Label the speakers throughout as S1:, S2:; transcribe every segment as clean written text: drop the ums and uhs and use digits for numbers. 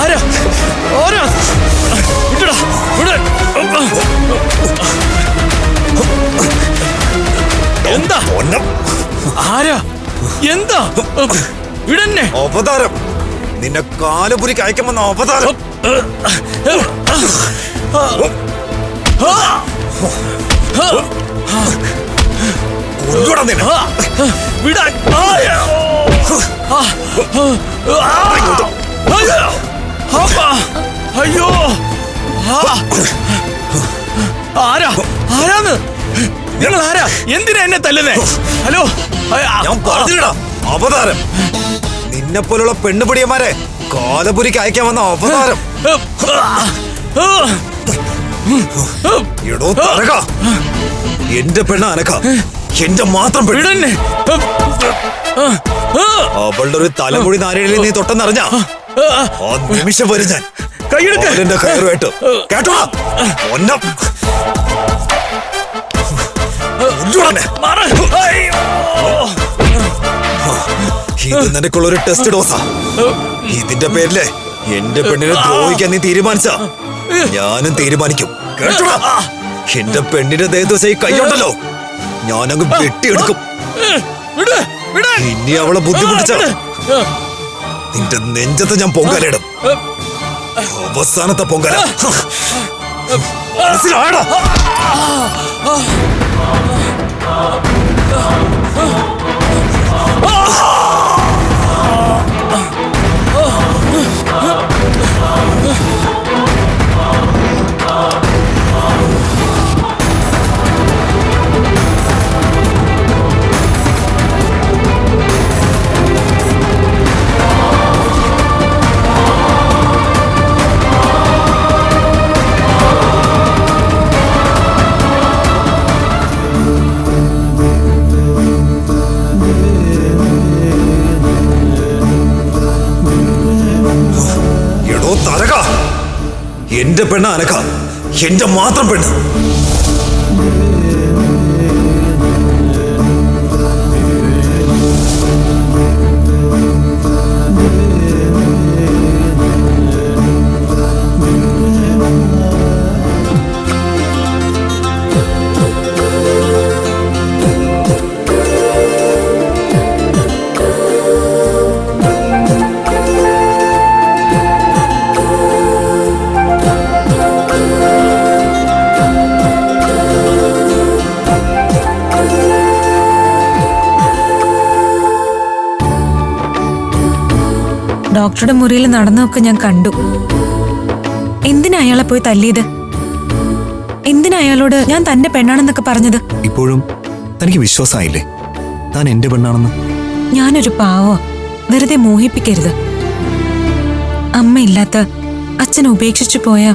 S1: ആരാ ആരാ വിടടാ വിട എന്താ ആരാ എന്താ വിടന്നെ
S2: അവതാരം നിന്നെ കാലപുരിക്ക് അയക്കുമെന്ന അവതാരം
S1: വിടാൻ അയ്യോ ആരാ ആരാന്ന് നിങ്ങൾ ആരാ എന്തിനാ എന്നെ തല്ലുന്നേ ഹലോ
S2: ഞാൻ പറഞ്ഞിടാ അവതാരം നിന്നെ പോലുള്ള പെണ്ണുപിടിയന്മാരെ കാലപുരിക്ക് അയക്കാൻ വന്ന അവതാരം എടോ തരക എന്റെ പെണ്ണ അനക്ക എന്റെ മാത്രം
S1: പെണ്ണെ
S2: അവളുടെ ഒരു തലമുടി നാരയിൽ നീ തൊട്ടെന്നറിഞ്ഞ ആ നിമിഷം വരും ഞാൻ
S1: കൈയെടുക്ക
S2: കയറുമായിട്ട് കേട്ടോ ഒന്നം ഇത് നിനക്കുള്ളൊരു ടെസ്റ്റ് ഡോസാ ഇതിന്റെ പേരില് എന്റെ പെണ്ണിനെ ദ്രോഹിക്കാൻ നീ തീരുമാനിച്ച ഞാനും തീരുമാനിക്കും കേട്ടോടാ എന്റെ പെണ്ണിന്റെ ദേഹത്ത് കൈയുണ്ടല്ലോ ഞാനങ്ങ് വെട്ടിയെടുക്കും ഇനി അവളെ ബുദ്ധിമുട്ടിച്ച നിന്റെ നെഞ്ചത്ത് ഞാൻ പൊങ്കാലയിടും അവസാനത്തെ പൊങ്കാല മനസ്സിലായടാ എന്റെ പെണ്ണ അനക്ക എന്റെ മാത്രം പെണ്ണ്
S3: ഡോക്ടറുടെ മുറിയിൽ നടന്നൊക്കെ ഞാൻ കണ്ടു. എന്തിനാ അയാളെ പോയി തല്ലിയത്? എന്തിനാ അയാളോട് ഞാൻ തന്റെ പെണ്ണാണെന്നൊക്കെ പറഞ്ഞത്?
S2: ഇപ്പോഴും തനിക്ക് വിശ്വാസമായില്ലേ താൻ എന്റെ പെണ്ണാണെന്ന്?
S3: ഞാനൊരു പാവോ, വെറുതെ മോഹിപ്പിക്കരുത്. അമ്മയില്ലാത്ത അച്ഛനെ ഉപേക്ഷിച്ചു പോയ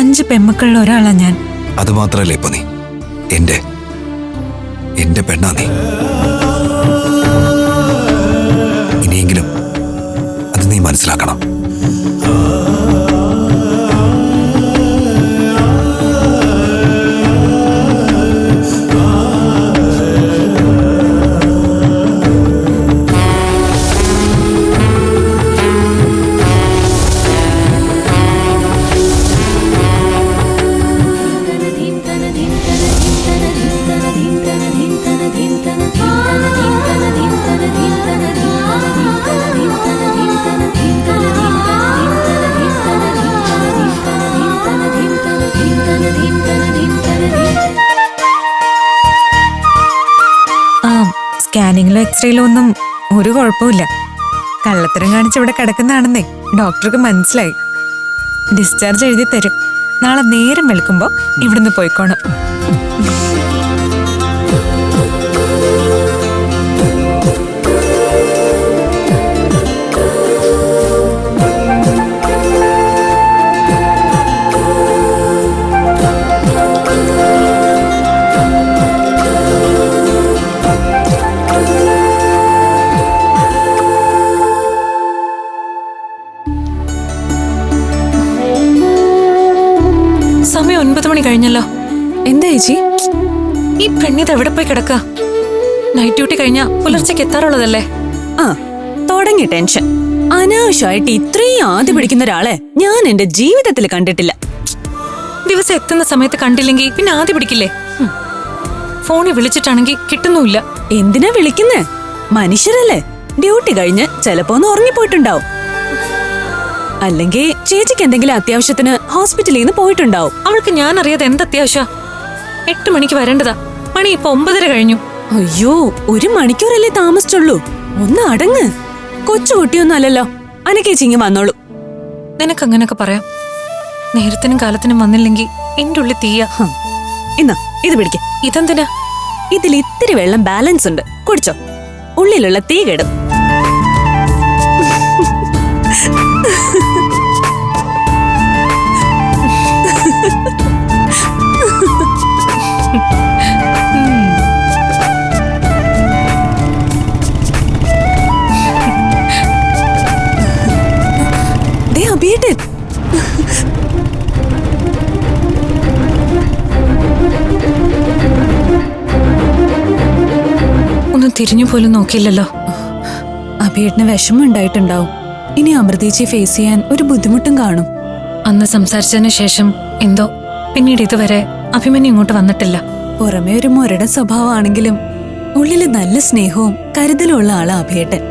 S3: 5 പെമ്മക്കളിൽ ഒരാളാ ഞാൻ.
S2: അത് മാത്രല്ലേ ഇപ്പൊ നീ എന്റെ പെണ്ണാ നീ. ഇനിയെങ്കിലും നീ മനസ്സിലാക്കണം.
S3: സ്കാനിങ്ങിലോ എക്സ്റേയിലോ ഒന്നും ഒരു കുഴപ്പമില്ല. കള്ളത്തരം കാണിച്ച് ഇവിടെ കിടക്കുന്നതാണെന്നേ ഡോക്ടർക്ക് മനസ്സിലായി. ഡിസ്ചാർജ് എഴുതി തരും. നാളെ നേരം വെളുക്കുമ്പോ ഇവിടുന്ന് പോയിക്കോണം. സമയം 9 മണി കഴിഞ്ഞല്ലോ. എന്താ ചേച്ചി ഈ പെണ്ണിത് എവിടെ പോയി കിടക്ക? നൈറ്റ് ഡ്യൂട്ടി കഴിഞ്ഞാ പുലർച്ചയ്ക്ക് എത്താറുള്ളതല്ലേ?
S4: തുടങ്ങി ടെൻഷൻ. അനാവശ്യമായിട്ട് ഇത്രയും ആദ്യ പിടിക്കുന്ന ഒരാളെ ഞാൻ എന്റെ ജീവിതത്തിൽ കണ്ടിട്ടില്ല.
S3: ദിവസം എത്തുന്ന സമയത്ത് കണ്ടില്ലെങ്കിൽ പിന്നെ ആദ്യം പിടിക്കില്ലേ? ഫോണിൽ വിളിച്ചിട്ടാണെങ്കിൽ കിട്ടുന്നുമില്ല.
S4: എന്തിനാ വിളിക്കുന്നേ? മനുഷ്യരല്ലേ, ഡ്യൂട്ടി കഴിഞ്ഞ് ചിലപ്പോ ഒന്ന് ഉറങ്ങിപ്പോയിട്ടുണ്ടാവും. അല്ലെങ്കിൽ ചേച്ചിക്ക് എന്തെങ്കിലും അത്യാവശ്യത്തിന് ഹോസ്പിറ്റലിൽ നിന്ന് പോയിട്ടുണ്ടാവും.
S3: അവൾക്ക് ഞാൻ അറിയാതെ എന്തത്യാവശ്യ? 8 മണിക്ക് വരേണ്ടതാ, മണി ഇപ്പൊ 9:30 കഴിഞ്ഞു.
S4: അയ്യോ, 1 മണിക്കൂറല്ലേ താമസിച്ചുള്ളൂ. ഒന്ന് അടങ്ങ്. കൊച്ചുകുട്ടിയൊന്നും അല്ലല്ലോ. അനക്കേച്ചിങ്ങ് വന്നോളൂ.
S3: നിനക്ക് അങ്ങനൊക്കെ പറയാം. നേരത്തിനും കാലത്തിനും വന്നില്ലെങ്കിൽ എന്റെ ഉള്ളിൽ തീയ.
S4: ഇന്നാ ഇത് പിടിക്ക.
S3: ഇതെന്തിനാ?
S4: ഇതിൽ ഇത്തിരി വെള്ളം ബാലൻസ് ഉണ്ട്, കുടിച്ചോ. ഉള്ളിലുള്ള തീ കെടും. അഭിയേട്ടൻ
S3: ഒന്നും തിരിഞ്ഞു പോലും നോക്കിയില്ലല്ലോ.
S4: അഭിയേട്ടന് വിഷമം ഉണ്ടായിട്ടുണ്ടാവും. ഇനി അമൃതേച്ചി ഫേസ് ചെയ്യാൻ ഒരു ബുദ്ധിമുട്ടും കാണും.
S3: അന്ന് സംസാരിച്ചതിന് ശേഷം എന്തോ പിന്നീട് ഇതുവരെ അഭിമന്യു ഇങ്ങോട്ട് വന്നിട്ടില്ല.
S4: പുറമേ ഒരു മുരട സ്വഭാവമാണെങ്കിലും ഉള്ളില് നല്ല സ്നേഹവും കരുതലും ഉള്ള ആളാ അഭിയേട്ടൻ.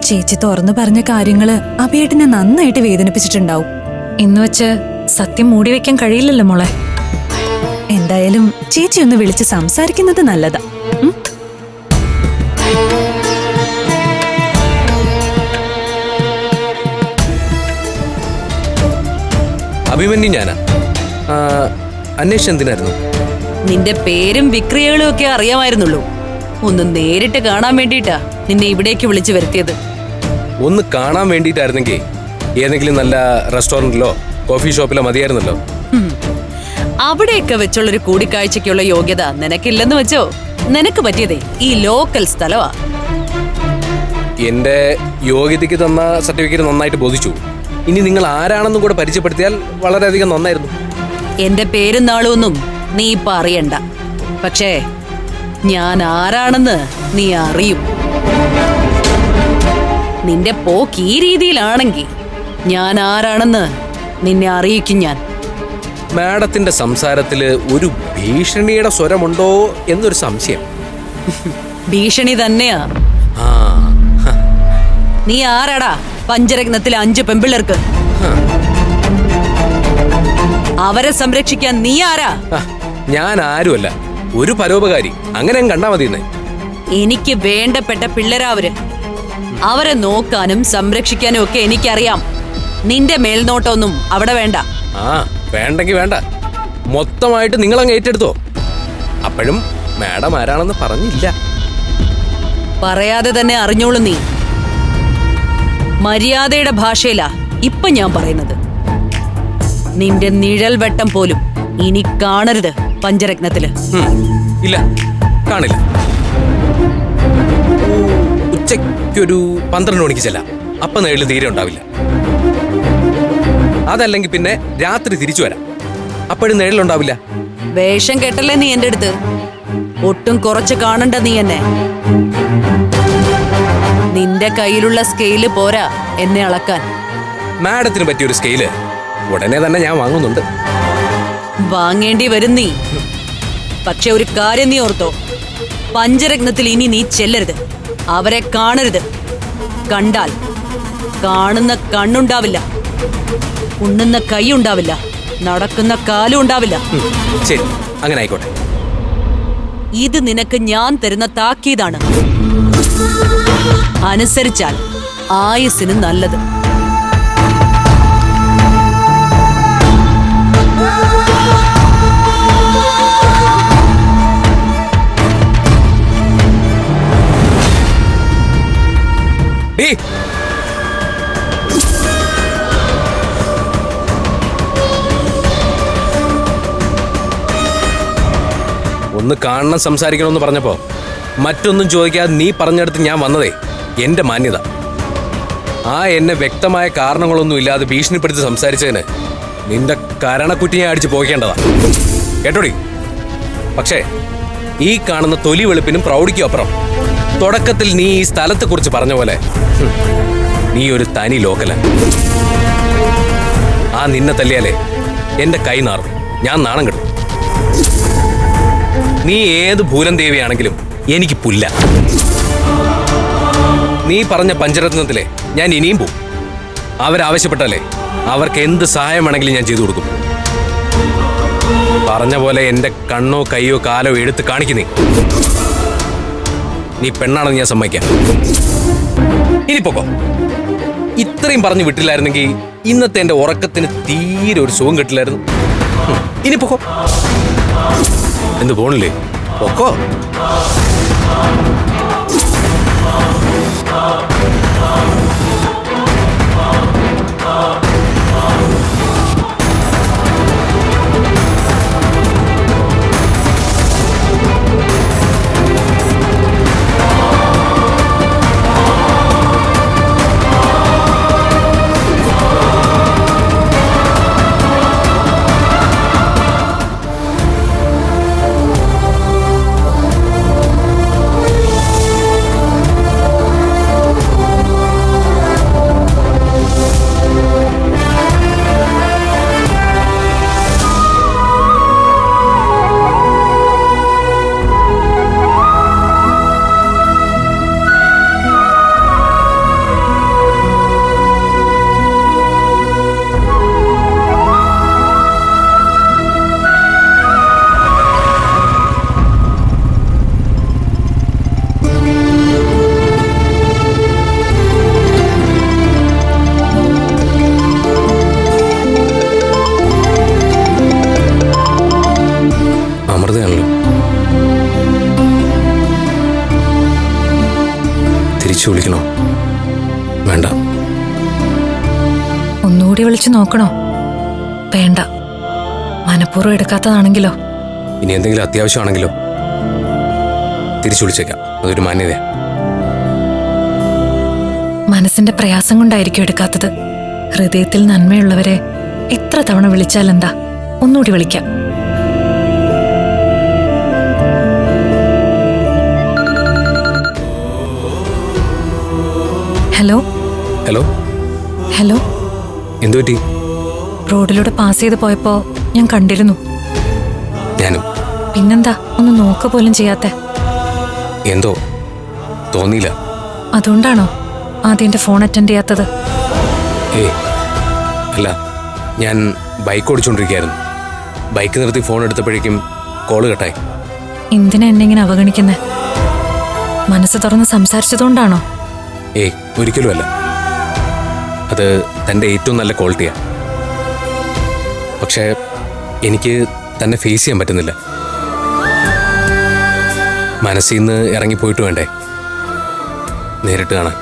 S4: ചേച്ചി തുറന്നു പറഞ്ഞ കാര്യങ്ങള് അഭിയേട്ടനെ നന്നായിട്ട് വേദനിപ്പിച്ചിട്ടുണ്ടാവും.
S3: എന്ന് വെച്ച് സത്യം മൂടി വെക്കാൻ കഴിയില്ലല്ലോ മോളെ.
S4: എന്തായാലും ചേച്ചി ഒന്ന് വിളിച്ച് സംസാരിക്കുന്നത് നല്ലതാ.
S1: അഭിമന്യു ഞാനാ. അന്വേഷണം എന്തിനായിരുന്നു?
S5: നിന്റെ പേരും വിക്രിയകളും ഒക്കെ അറിയാമായിരുന്നുള്ളൂ. ഒന്ന് നേരിട്ട് കാണാൻ വേണ്ടിയിട്ടാ നിന്നെ ഇവിടേക്ക് വിളിച്ചു വരുത്തിയത്.
S1: ഒന്ന് കാണാൻ വേണ്ടിയിട്ടായിരുന്നെങ്കിൽ ഏതെങ്കിലും നല്ല റെസ്റ്റോറന്റിലോ കോഫി ഷോപ്പിലോ മതിയായിരുന്നല്ലോ.
S5: അവിടെയൊക്കെ വെച്ചുള്ളൊരു കൂടിക്കാഴ്ചയ്ക്കുള്ള യോഗ്യത നിനക്കില്ലെന്ന് വെച്ചോ. നിനക്ക് പറ്റിയതേ ഈ ലോക്കൽ സ്ഥലമാ.
S1: എന്റെ യോഗ്യതയ്ക്ക് തന്ന സർട്ടിഫിക്കറ്റ് നന്നായിട്ട് ബോധിച്ചു. ഇനി നിങ്ങൾ ആരാണെന്നും കൂടെ പരിചയപ്പെടുത്തിയാൽ വളരെയധികം നന്നായിരുന്നു.
S5: എന്റെ പേരും നാളുമൊന്നും നീ ഇപ്പൊ അറിയണ്ട. പക്ഷേ ഞാൻ ആരാണെന്ന് നീ അറിയും. നിന്റെ പോക്ക് ഈ രീതിയിലാണെങ്കിൽ ഞാൻ ആരാണെന്ന് നിന്നെ അറിയിക്കും ഞാൻ.
S1: മാഡത്തിന്റെ സംസാരത്തില് ഒരു ഭീഷണിയുടെ സ്വരമുണ്ടോ എന്നൊരു സംശയം.
S5: ഭീഷണി തന്നെയാ. നീ ആരാടാ പഞ്ചരത്നത്തിലെ 5 പെമ്പിള്ളേർക്ക്? അവരെ സംരക്ഷിക്കാൻ നീ ആരാ?
S1: ഞാൻ ആരുമല്ല, ഒരു പരോപകാരി. അങ്ങനെ കണ്ടാ മതിയെന്ന്.
S5: എനിക്ക് വേണ്ടപ്പെട്ട പിള്ളേരാവര്. അവരെ നോക്കാനും സംരക്ഷിക്കാനും ഒക്കെ എനിക്കറിയാം. നിന്റെ മേൽനോട്ടമൊന്നും അവിടെ വേണ്ട.
S1: വേണ്ടെങ്കി വേണ്ട, മൊത്തമായിട്ട് നിങ്ങളങ്ങ് ഏറ്റെടുത്തോ. അപ്പോഴും മാഡം ആരാണെന്ന് പറഞ്ഞില്ല.
S5: പറയാതെ തന്നെ അറിഞ്ഞോളൂ നീ. മര്യാദയുടെ ഭാഷയിലാ ഇപ്പൊ ഞാൻ പറയുന്നത്. നിന്റെ നിഴൽ വെട്ടം പോലും ഇനി കാണരുത് പഞ്ചരത്നത്തില്.
S1: ഇല്ല, കാണില്ല. ഉച്ചയ്ക്കൊരു 12 മണിക്ക് ചെല്ലാം. അപ്പൊ നേരിൽ തീരെ ഉണ്ടാവില്ല. അതല്ലെങ്കിൽ പിന്നെ രാത്രി തിരിച്ചു വരാം. അപ്പോഴും നേരിലുണ്ടാവില്ല.
S5: വേഷം കെട്ടല്ലേ നീ എന്റെ അടുത്ത്. ഒട്ടും കുറച്ച് കാണണ്ട നീ എന്നെ. നിന്റെ കയ്യിലുള്ള സ്കെയില് പോരാ എന്നെ അളക്കാൻ.
S1: മാഡത്തിന് പറ്റിയൊരു സ്കെയില് ഉടനെ തന്നെ ഞാൻ വാങ്ങുന്നുണ്ട്.
S5: വാങ്ങേണ്ടി വരും നീ. പക്ഷെ ഒരു കാര്യം നീ ഓർത്തോ, പഞ്ചരത്നത്തിൽ ഇനി നീ ചെല്ലരുത്. അവരെ കാണരുത്. കണ്ടാൽ കാണുന്ന കണ്ണുണ്ടാവില്ല, ഉണ്ണുന്ന കൈ ഉണ്ടാവില്ല, നടക്കുന്ന കാലും ഉണ്ടാവില്ല.
S1: ശരി, അങ്ങനെ ആയിക്കോട്ടെ.
S5: ഇത് നിനക്ക് ഞാൻ തരുന്ന താക്കീതാണ്. അനുസരിച്ചാൽ ആയുസ്സിന് നല്ലത്.
S1: ഒന്ന് കാണണം, സംസാരിക്കണമെന്ന് പറഞ്ഞപ്പോ മറ്റൊന്നും ചോദിക്കാതെ നീ പറഞ്ഞെടുത്ത് ഞാൻ വന്നതേ എന്റെ മാന്യത. എന്നെ വ്യക്തമായ കാരണങ്ങളൊന്നും ഇല്ലാതെ ഭീഷണിപ്പെടുത്തി സംസാരിച്ചതിന് നിന്റെ കരണക്കുറ്റി ഞാൻ അടിച്ചു പോകേണ്ടതാ, കേട്ടോടി. പക്ഷേ ഈ കാണുന്ന തൊലി വെളുപ്പിനും പ്രൗഢിക്കും അപ്പുറം തുടക്കത്തിൽ നീ ഈ സ്ഥലത്തെ കുറിച്ച് പറഞ്ഞ പോലെ നീ ഒരു തനി ലോക്കല. ആ നിന്നെ തല്ലിയാലേ എന്റെ കൈ നാറും, ഞാൻ നാണം കെടും. നീ ഏത് ഭൂലം ദേവിയാണെങ്കിലും എനിക്ക് പുല്ല. നീ പറഞ്ഞ പഞ്ചരത്നത്തിലെ ഞാൻ ഇനിയും പോവും. അവരാവശ്യപ്പെട്ടാലേ അവർക്ക് എന്ത് സഹായമാണെങ്കിലും ഞാൻ ചെയ്തു കൊടുക്കും. പറഞ്ഞ പോലെ എന്റെ കണ്ണോ കൈയോ കാലോ എടുത്ത് കാണിക്കുന്നേ. നീ പെണ്ണാണെന്ന് ഞാൻ സമ്മതിക്കാം. ഇനി പൊക്കോ. ഇത്രയും പറഞ്ഞു വിട്ടില്ലായിരുന്നെങ്കിൽ ഇന്നത്തെ എന്റെ ഉറക്കത്തിന് തീരെ ഒരു സുഖം കിട്ടില്ലായിരുന്നു. ഇനി പൊക്കോ. എന്ത് പോണില്ലേ? പൊക്കോ. തിരിച്ചു വിളിക്കണോ? വേണ്ട.
S4: ഒന്നുകൂടി വിളിച്ചു നോക്കണോ? വേണ്ട. മനഃപൂർവ്വം എടുക്കാത്തതാണെങ്കിലോ?
S1: ഇനി എന്തെങ്കിലും അത്യാവശ്യമാണെങ്കിലോ? തിരിച്ചു വിളിച്ചേക്കാം, അതൊരു മാന്യതയാ.
S4: മനസ്സിന്റെ പ്രയാസം കൊണ്ടായിരിക്കും എടുക്കാത്തത്. ഹൃദയത്തിൽ നന്മയുള്ളവരെ എത്ര തവണ വിളിച്ചാലെന്താ? ഒന്നുകൂടി വിളിക്കാം. Hello
S1: hello
S4: hello.
S1: എന്തു പറ്റി?
S4: റോഡിലൂടെ പാസ് ചെയ്ത് പോയപ്പോ ഞാൻ കണ്ടിരുന്നു.
S1: ഞാനും.
S4: പിന്നെന്താ ഒന്ന് നോക്ക പോലും ചെയ്യാത്ത?
S1: എന്തോ തോന്നിയില്ല.
S4: അതുകൊണ്ടാണോ ആദ്യം എന്റെ ഫോൺ അറ്റൻഡ് ചെയ്യാത്തത്?
S1: അല്ല, ഞാൻ ബൈക്ക് ഓടിച്ചോണ്ടിരിക്കുകയായിരുന്നു. ബൈക്ക് നിർത്തി ഫോൺ എടുത്തപ്പോഴേക്കും കോള് കട്ടായി.
S4: എന്തിനാ എന്നെ ഇങ്ങനെ അവഗണിക്കുന്നേ? മനസ്സ് തുറന്ന് സംസാരിച്ചതുകൊണ്ടാണോ?
S1: ഒരിക്കലുമല്ല. അത് തൻ്റെ ഏറ്റവും നല്ല ക്വാളിറ്റിയാ. പക്ഷേ എനിക്ക് തന്നെ ഫേസ് ചെയ്യാൻ പറ്റുന്നില്ല. മനസ്സിൽ നിന്ന് ഇറങ്ങിപ്പോയിട്ട് വേണ്ടേ നേരിട്ട് കാണാൻ.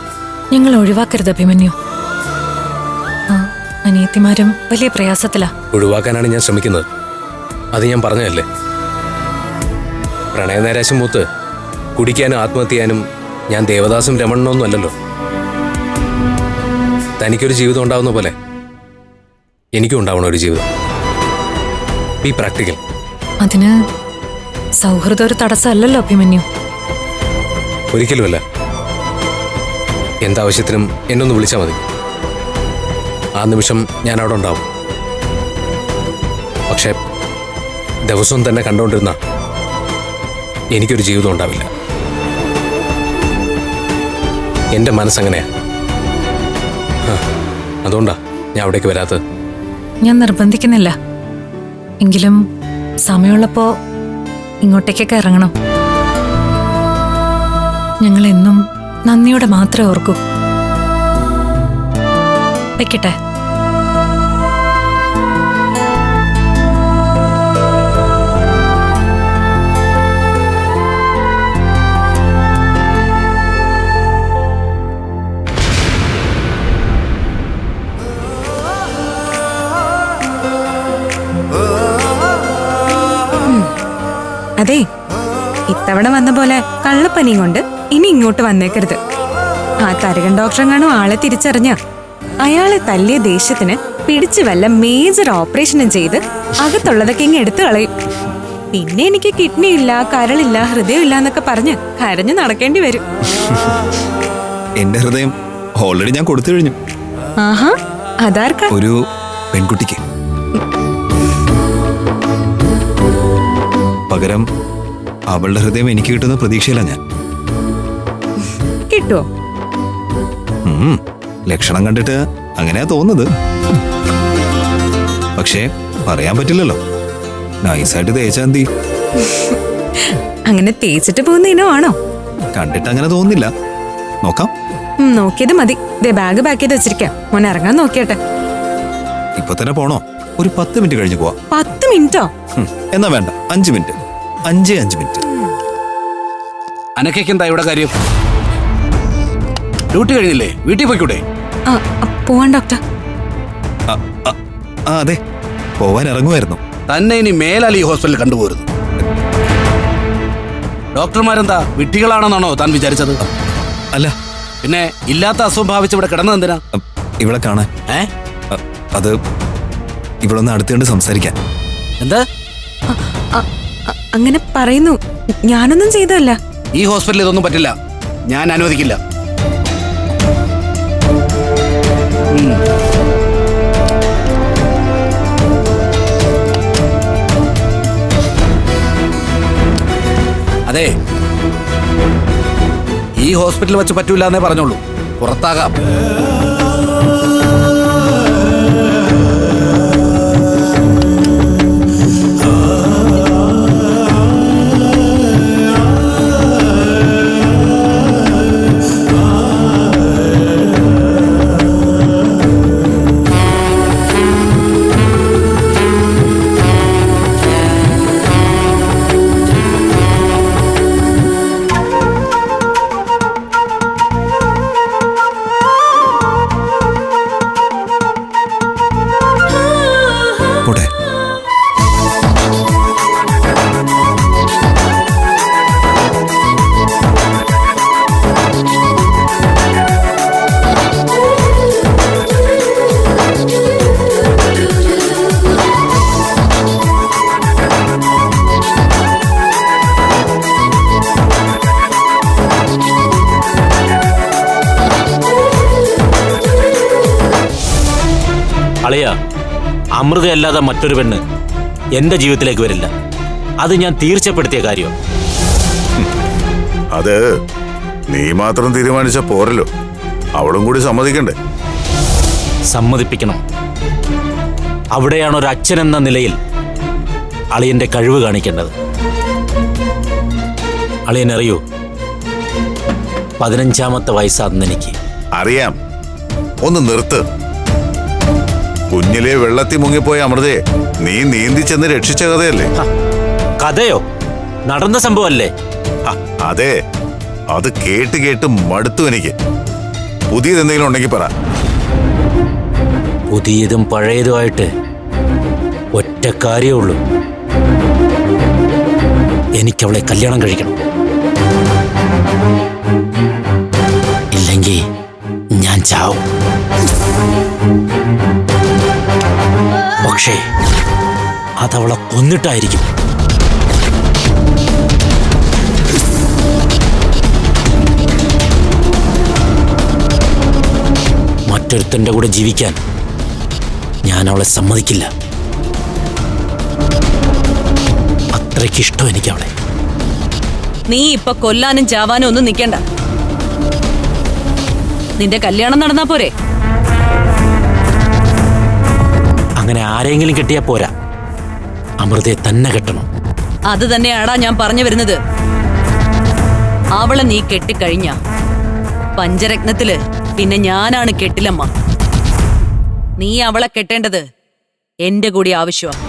S4: ഞങ്ങൾ ഒഴിവാക്കരുത് അഭിമന്യു. അനിയത്തിമാരും വലിയ പ്രയാസത്തിലാ.
S1: ഒഴിവാക്കാനാണ് ഞാൻ ശ്രമിക്കുന്നത്. അത് ഞാൻ പറഞ്ഞതല്ലേ. പ്രണയനൈരാശ്യം മൂത്ത് കുടിക്കാനും ആത്മഹത്യ ചെയ്യാനും ഞാൻ ദേവദാസും രമണനൊന്നും അല്ലല്ലോ. തനിക്കൊരു ജീവിതം ഉണ്ടാവുന്ന പോലെ എനിക്കും ഉണ്ടാവണം ഒരു ജീവിതം. B practical.
S4: അതിന് സൗഹൃദം ഒരു തടസ്സമല്ലല്ലോ അഭിമന്യു.
S1: ഒരിക്കലുമല്ല. എന്താവശ്യത്തിനും എന്നൊന്ന് വിളിച്ചാൽ മതി. ആ നിമിഷം ഞാൻ അവിടെ ഉണ്ടാവും. പക്ഷെ ദിവസവും തന്നെ കണ്ടുകൊണ്ടിരുന്ന എനിക്കൊരു ജീവിതം ഉണ്ടാവില്ല. എൻ്റെ മനസ്സങ്ങനെയാ. അതുകൊണ്ടാ ഞാൻ അവിടേക്ക് വരാത്തത്.
S4: ഞാൻ നിർബന്ധിക്കുന്നില്ല. എങ്കിലും സമയമുള്ളപ്പോ ഇങ്ങോട്ടേക്കൊക്കെ ഇറങ്ങണം. ഞങ്ങളെന്നും നന്ദിയോടെ മാത്രമേ ഓർക്കൂ. വെക്കട്ടെ.
S3: അതെ, ഇത്തവണ വന്ന പോലെ കള്ളപ്പനിയും കൊണ്ട് ഇനി ഇങ്ങോട്ട് വന്നേക്കരുത്. ആ തരകൻ ഡോക്ടറെങ്ങാനും ആളെ തിരിച്ചറിഞ്ഞ അയാളെ തല്ലിയ ദേഷ്യത്തിന് പിടിച്ചു വല്ല മേജർ ഓപ്പറേഷനും ചെയ്ത് അകത്തുള്ളതൊക്കെ ഇങ്ങ് എടുത്തു കളയും. പിന്നെ എനിക്ക് കിഡ്നി ഇല്ല, കരളില്ല, ഹൃദയം ഇല്ല എന്നൊക്കെ പറഞ്ഞ് കരഞ്ഞു നടക്കേണ്ടി വരും.
S2: എന്റെ ഹൃദയം ഓൾറെഡി ഞാൻ കൊടുത്തു കഴിഞ്ഞു.
S3: ആഹാ, അതാർക്കാ?
S2: ഒരു പെൺകുട്ടിക്ക്. പകരം അവളുടെ ഹൃദയം എനിക്ക് കിട്ടുന്ന പ്രതീക്ഷയില്ല ഞാൻ.
S3: കിട്ടുവോ?
S2: ലക്ഷണം കണ്ടിട്ട് അങ്ങനെയാ തോന്നുന്നത്. പക്ഷേ പറയാൻ പറ്റില്ലല്ലോ. നൈസായിട്ട് തേച്ചാ മതി.
S3: അങ്ങനെ തേച്ചിട്ട് പോകുന്ന ഇനമാണോ?
S2: കണ്ടിട്ട് അങ്ങനെ തോന്നുന്നില്ല. നോക്കാം.
S3: നോക്കിയത് മതി. ദേ ബാഗ് പാക്ക് ചെയ്ത് വെച്ചിരിക്കാം. മോൻ ഇറങ്ങാൻ നോക്കിയട്ടെ.
S2: ഇപ്പൊ തന്നെ പോണോ? ഒരു 10 മിനിറ്റ് കഴിഞ്ഞ് പോവാം.
S3: 10 മിനിറ്റോ?
S2: എന്നാ വേണ്ട, 5 മിനിറ്റ്. 5 മിനിറ്റ്.
S6: അനക്കെന്താ ഇവിടെ കാര്യം? ഡ്യൂട്ടി കഴിഞ്ഞില്ലേ? വീട്ടിൽ പോയിക്കൂടെ?
S3: പോവാൻ ഡോക്ടർ.
S2: അതെ, പോവാൻ ഇറങ്ങുമായിരുന്നു.
S6: തന്നെ ഇനി മേലാൽ ഈ ഹോസ്പിറ്റലിൽ കണ്ടുപോരുന്നു. ഡോക്ടർമാരെന്താ വിട്ടികളാണെന്നാണോ താൻ വിചാരിച്ചത്?
S2: അല്ല.
S6: പിന്നെ ഇല്ലാത്ത അസുഖം ഭാവിച്ച് ഇവിടെ കിടന്നതെന്തിനാ?
S2: ഇവിടെ കാണാൻ. അത് ഇവിടെ ഒന്ന് അടുത്തുകൊണ്ട് സംസാരിക്കാൻ.
S6: എന്താ
S3: അങ്ങനെ പറയുന്നു? ഞാനൊന്നും ചെയ്തല്ല.
S6: ഈ ഹോസ്പിറ്റലിൽ ഇതൊന്നും പറ്റില്ല. ഞാൻ അനുവദിക്കില്ല. അതെ, ഈ ഹോസ്പിറ്റലിൽ വെച്ച് പറ്റൂല എന്നേ പറഞ്ഞോളൂ. പുറത്താകാം.
S2: പോട്ടെ.
S7: അളിയ, അമൃതയല്ലാതെ മറ്റൊരു പെണ്ണ് എന്റെ ജീവിതത്തിലേക്ക് വരില്ല. അത് ഞാൻ തീർച്ചപ്പെടുത്തിയ കാര്യം.
S8: അത് നീ മാത്രം തീരുമാനിച്ച പോരല്ലോ, അവളും കൂടി സമ്മതിക്കണ്ടേ?
S7: സമ്മതിപ്പിക്കണം. അവിടെയാണ് ഒരു അച്ഛൻ എന്ന നിലയിൽ അളിയന്റെ കഴിവ് കാണിക്കേണ്ടത്. അളിയനറിയൂ, 15ാമത്തെ വയസ്സാന്ന് എനിക്ക്
S8: അറിയാം. ഒന്ന് നിർത്ത്. കുഞ്ഞിലെ വെള്ളത്തിൽ മുങ്ങിപ്പോയ അമൃതയെ നീ നീന്തി ചെന്ന് രക്ഷിച്ച കഥയല്ലേ?
S7: കഥയോ? നടന്ന സംഭവമല്ലേ?
S8: അതെ, അത് കേട്ട് കേട്ട് മടുത്തു എനിക്ക്. പുതിയത് എന്തെങ്കിലും ഉണ്ടെങ്കിൽ പറ.
S7: പുതിയതും പഴയതുമായിട്ട് ഒറ്റ കാര്യമേ ഉള്ളൂ. എനിക്കവളെ കല്യാണം കഴിക്കണം. ഇല്ലെങ്കിൽ ഞാൻ ചാവും. പക്ഷേ അതവളെ കൊന്നിട്ടായിരിക്കും. മറ്റൊരുത്തന്റെ കൂടെ ജീവിക്കാൻ ഞാൻ അവളെ സമ്മതിക്കില്ല. അത്രയ്ക്കിഷ്ടം എനിക്ക് അവളെ.
S5: നീ ഇപ്പൊ കൊല്ലാനും ചാവാനും ഒന്നും നിൽക്കണ്ട. നിന്റെ കല്യാണം നടന്നാ പോരെ?
S7: അങ്ങനെ ആരെങ്കിലും കെട്ടിയാ പോരാ, അമൃതയെ തന്നെ കെട്ടണം.
S5: അത് തന്നെയാടാ ഞാൻ പറഞ്ഞു വരുന്നത്. അവളെ നീ കെട്ടിക്കഴിഞ്ഞ പഞ്ചരത്നത്തില് പിന്നെ ഞാനാണ് കെട്ടിലമ്മ. നീ അവളെ കെട്ടേണ്ടത് എന്റെ കൂടി ആവശ്യമാണ്.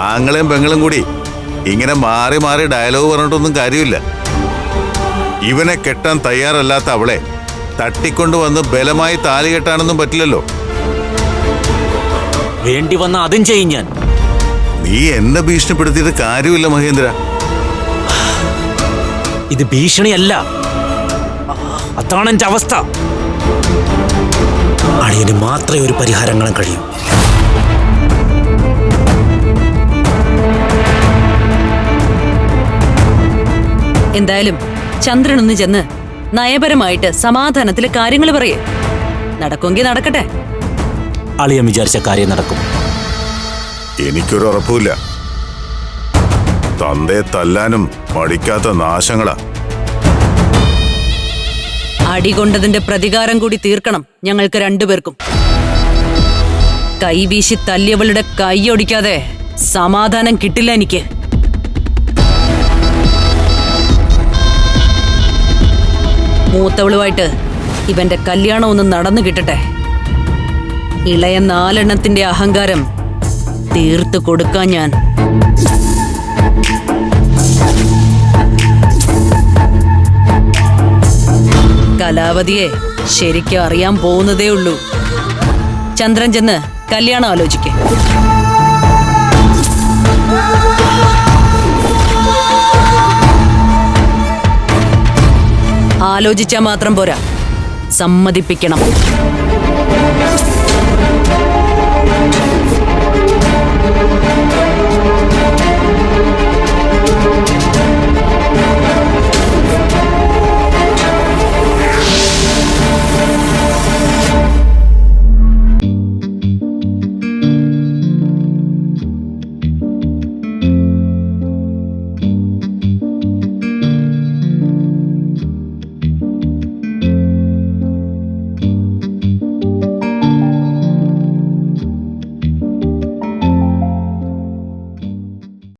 S8: ആങ്ങളെയും പെങ്ങളും കൂടി ഇങ്ങനെ മാറി മാറി ഡയലോഗ് പറഞ്ഞിട്ടൊന്നും കാര്യമില്ല. ഇവനെ കെട്ടാൻ തയ്യാറല്ലാത്ത അവളെ തട്ടിക്കൊണ്ടുവന്ന് ബലമായി താലി കെട്ടാനൊന്നും പറ്റില്ലല്ലോ.
S7: വേണ്ടി വന്ന അതും ചെയ്യും ഞാൻ.
S8: നീ എന്നെ ഭീഷണിപ്പെടുത്തിയിട്ട് കാര്യമില്ല മഹേന്ദ്ര.
S7: ഇത് ഭീഷണിയല്ല, അതാണ് എന്റെ അവസ്ഥ. അളിയന് മാത്രമേ ഒരു പരിഹാരം കാണാൻ കഴിയൂ.
S5: എന്തായാലും ചന്ദ്രനൊന്ന് ചെന്ന് നയപരമായിട്ട് സമാധാനത്തിൽ കാര്യങ്ങൾ പറയേ. നടക്കുമെങ്കിൽ നടക്കട്ടെ.
S7: അളിയൻ വിചാരിച്ച കാര്യം നടക്കും.
S8: എനിക്കൊരു ഉറപ്പുമില്ല. തന്തയെ തല്ലാനും മടിക്കാത്ത നാശങ്ങളാ.
S5: അടികൊണ്ടതിന്റെ പ്രതികാരം കൂടി തീർക്കണം ഞങ്ങൾക്ക് രണ്ടുപേർക്കും. കൈവീശി തല്ലിയവളുടെ കൈയൊടിക്കാതെ സമാധാനം കിട്ടില്ല എനിക്ക്. മൂത്തവളുമായിട്ട് ഇവന്റെ കല്യാണം ഒന്ന് നടന്നു കിട്ടട്ടെ. ഇളയ 4 എണ്ണത്തിന്റെ അഹങ്കാരം തീർത്തു കൊടുക്കാൻ ഞാൻ. കലാവതിയെ ശരിക്കും അറിയാൻ പോകുന്നതേ ഉള്ളൂ. ചന്ദ്രൻ ചെന്ന് കല്യാണം ആലോചിക്കേ. ആലോചിച്ചാൽ മാത്രം പോരാ, സമ്മതിപ്പിക്കണം.